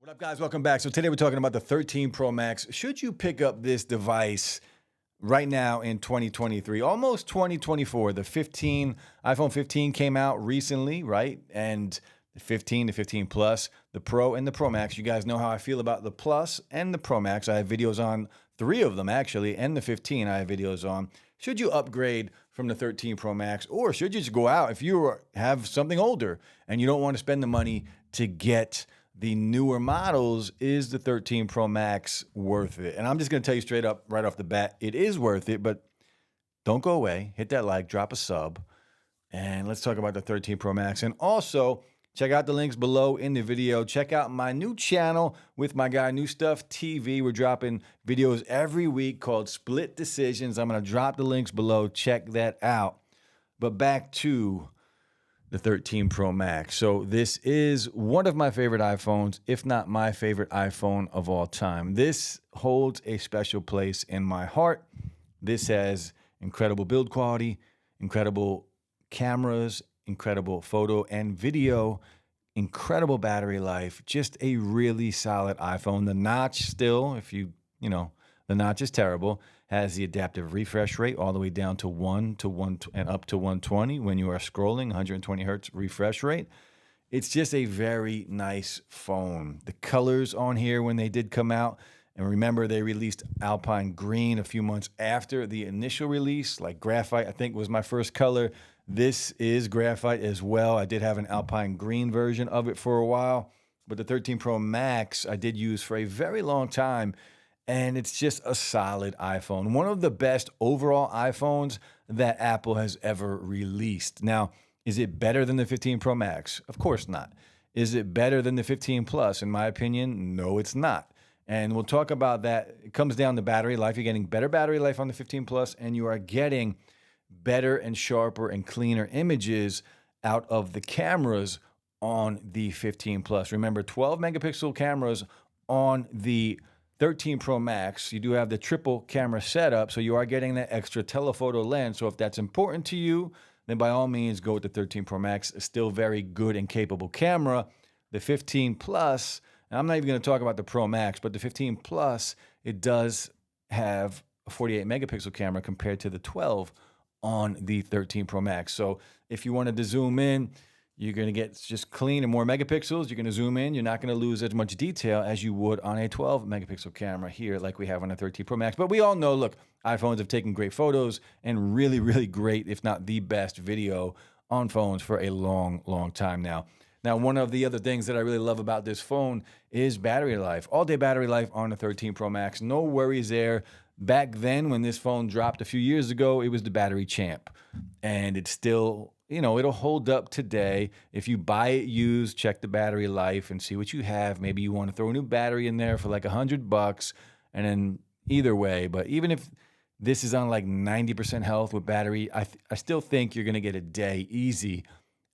What up, guys? Welcome back. So today we're talking about the 13 Pro Max. Should you pick up this device right now in 2023, almost 2024? The iPhone 15 came out recently, right? And the 15, the 15 Plus, the Pro, and the Pro Max. You guys know how I feel about the Plus and the Pro Max. I have videos on 3 of them, actually, and the 15 I have videos on. Should you upgrade from the 13 Pro Max, or should you just go out if you have something older and you don't want to spend the money to get the newer models? Is the 13 Pro Max worth it? And I'm just going to tell you straight up, right off the bat, it is worth it, but don't go away. Hit that like, drop a sub, and let's talk about the 13 Pro Max. And also, check out the links below in the video. Check out my new channel with my guy, New Stuff TV. We're dropping videos every week called Split Decisions. I'm going to drop the links below. Check that out. But back to the 13 Pro Max. So this is one of my favorite iPhones, if not my favorite iPhone of all time. This holds a special place in my heart. This has incredible build quality, incredible cameras, incredible photo and video, incredible battery life, just a really solid iPhone. The notch still, the notch is terrible, has the adaptive refresh rate all the way down to 1 to 1 and up to 120 when you are scrolling, 120 hertz refresh rate. It's just a very nice phone. The colors on here when they did come out, and remember they released Alpine Green a few months after the initial release, like Graphite I think was my first color. This is Graphite as well. I did have an Alpine Green version of it for a while, but the 13 Pro Max I did use for a very long time. And it's just a solid iPhone. One of the best overall iPhones that Apple has ever released. Now, is it better than the 15 Pro Max? Of course not. Is it better than the 15 Plus? In my opinion, no, it's not. And we'll talk about that. It comes down to battery life. You're getting better battery life on the 15 Plus, and you are getting better and sharper and cleaner images out of the cameras on the 15 Plus. Remember, 12 megapixel cameras on the 13 Pro Max. You do have the triple camera setup, so you are getting that extra telephoto lens. So if that's important to you, then by all means go with the 13 Pro Max. It's still very good and capable camera. The 15 Plus, and I'm not even going to talk about the Pro Max, but the 15 Plus, it does have a 48 megapixel camera compared to the 12 on the 13 Pro Max. So if you wanted to zoom in, you're going to get just clean and more megapixels. You're going to zoom in. You're not going to lose as much detail as you would on a 12 megapixel camera here like we have on a 13 Pro Max. But we all know, look, iPhones have taken great photos and really, really great, if not the best video on phones for a long, long time now. Now, one of the other things that I really love about this phone is battery life. All-day battery life on the 13 Pro Max. No worries there. Back then, when this phone dropped a few years ago, it was the battery champ. And it's still, it'll hold up today. If you buy it used, check the battery life and see what you have. Maybe you want to throw a new battery in there for like $100. And then either way, but even if this is on like 90% health with battery, I still think you're going to get a day easy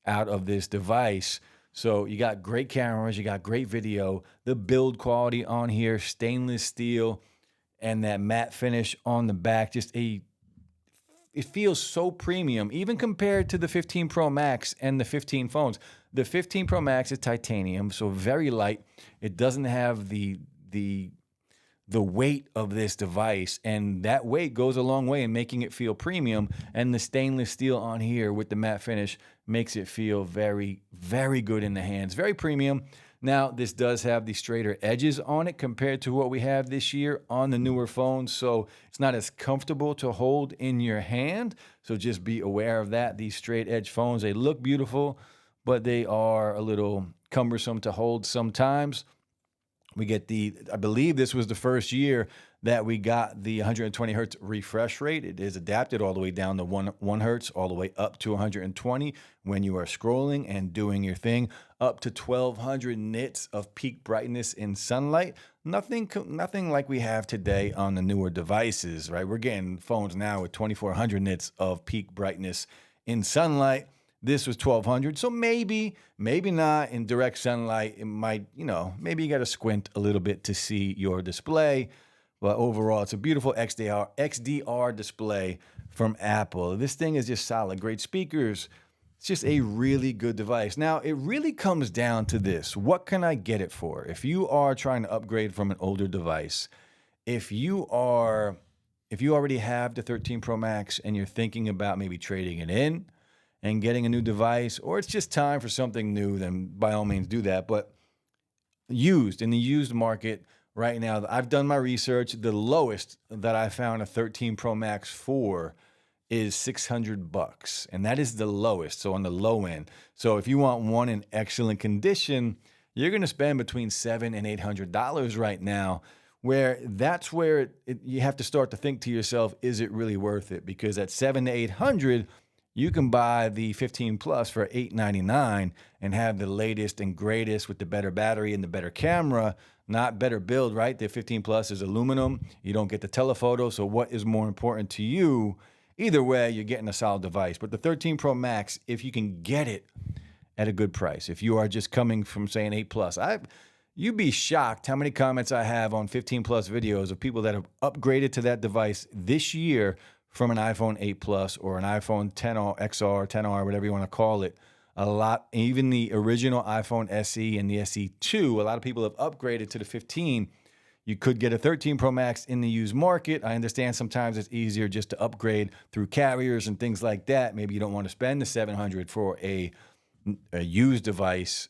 out of this device. So you got great cameras, you got great video, the build quality on here, stainless steel, and that matte finish on the back, it feels so premium, even compared to the 15 Pro Max and the 15 phones. The 15 Pro Max is titanium, so very light. It doesn't have the weight of this device, and that weight goes a long way in making it feel premium. And the stainless steel on here with the matte finish makes it feel very, very good in the hands, very premium. Now, this does have the straighter edges on it compared to what we have this year on the newer phones, so it's not as comfortable to hold in your hand. So just be aware of that. These straight edge phones, they look beautiful, but they are a little cumbersome to hold sometimes. We get I believe this was the first year that we got the 120 hertz refresh rate. It is adapted all the way down to 1 hertz, all the way up to 120 when you are scrolling and doing your thing, up to 1200 nits of peak brightness in sunlight. Nothing like we have today on the newer devices, right? We're getting phones now with 2400 nits of peak brightness in sunlight. This was 1200, so maybe not in direct sunlight. It might, maybe you got to squint a little bit to see your display. But overall, it's a beautiful XDR display from Apple. This thing is just solid. Great speakers, It's just a really good device. Now, it really comes down to this. What can I get it for? If you are trying to upgrade from an older device, if you already have the 13 Pro Max and you're thinking about maybe trading it in and getting a new device, or it's just time for something new, then by all means do that. But in the used market right now, I've done my research. The lowest that I found a 13 Pro Max for is $600, and that is the lowest. So on the low end. So if you want one in excellent condition, you're going to spend between $700 and $800 right now. That's where you have to start to think to yourself, is it really worth it? Because at $700 to $800, you can buy the 15 Plus for $899 and have the latest and greatest with the better battery and the better camera, not better build, right? The 15 Plus is aluminum. You don't get the telephoto. So what is more important to you? Either way, you're getting a solid device. But the 13 Pro Max, if you can get it at a good price, if you are just coming from, say, an 8 Plus, you'd be shocked how many comments I have on 15 Plus videos of people that have upgraded to that device this year from an iPhone 8 Plus or an iPhone 10 XR, 10R, whatever you want to call it. A lot, even the original iPhone SE and the SE2, a lot of people have upgraded to the 15. You could get a 13 Pro Max in the used market. I understand sometimes it's easier just to upgrade through carriers and things like that. Maybe you don't want to spend the $700 for a used device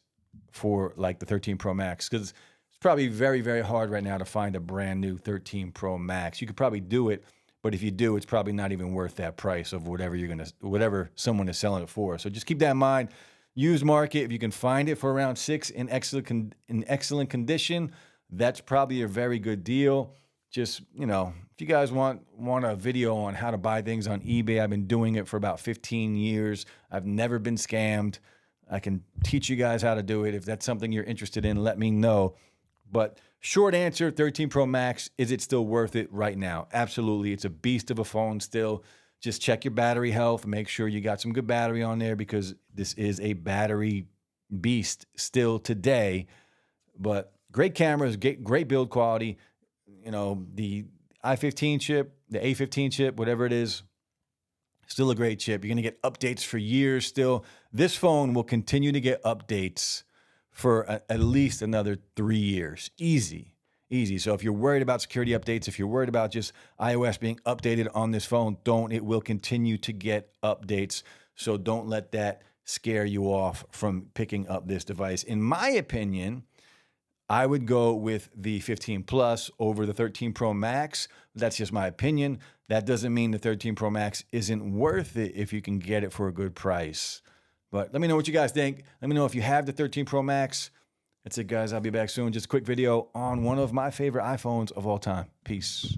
for like the 13 Pro Max, because it's probably very, very hard right now to find a brand new 13 Pro Max. You could probably do it, but if you do, it's probably not even worth that price of whatever someone is selling it for. So just keep that in mind. Used market, if you can find it for around $600 in excellent condition, that's probably a very good deal. Just, if you guys want a video on how to buy things on eBay, I've been doing it for about 15 years. I've never been scammed. I can teach you guys how to do it. If that's something you're interested in, let me know. But short answer, 13 Pro Max, is it still worth it right now? Absolutely. It's a beast of a phone still. Just check your battery health. Make sure you got some good battery on there, because this is a battery beast still today. But great cameras, great build quality. The i15 chip, the A15 chip, whatever it is, still a great chip. You're going to get updates for years still. This phone will continue to get updates for at least another 3 years. Easy. So if you're worried about security updates, if you're worried about just iOS being updated on this phone, it will continue to get updates. So don't let that scare you off from picking up this device. In my opinion, I would go with the 15 Plus over the 13 Pro Max. That's just my opinion. That doesn't mean the 13 Pro Max isn't worth it if you can get it for a good price. But let me know what you guys think. Let me know if you have the 13 Pro Max. That's it, guys. I'll be back soon. Just a quick video on one of my favorite iPhones of all time. Peace.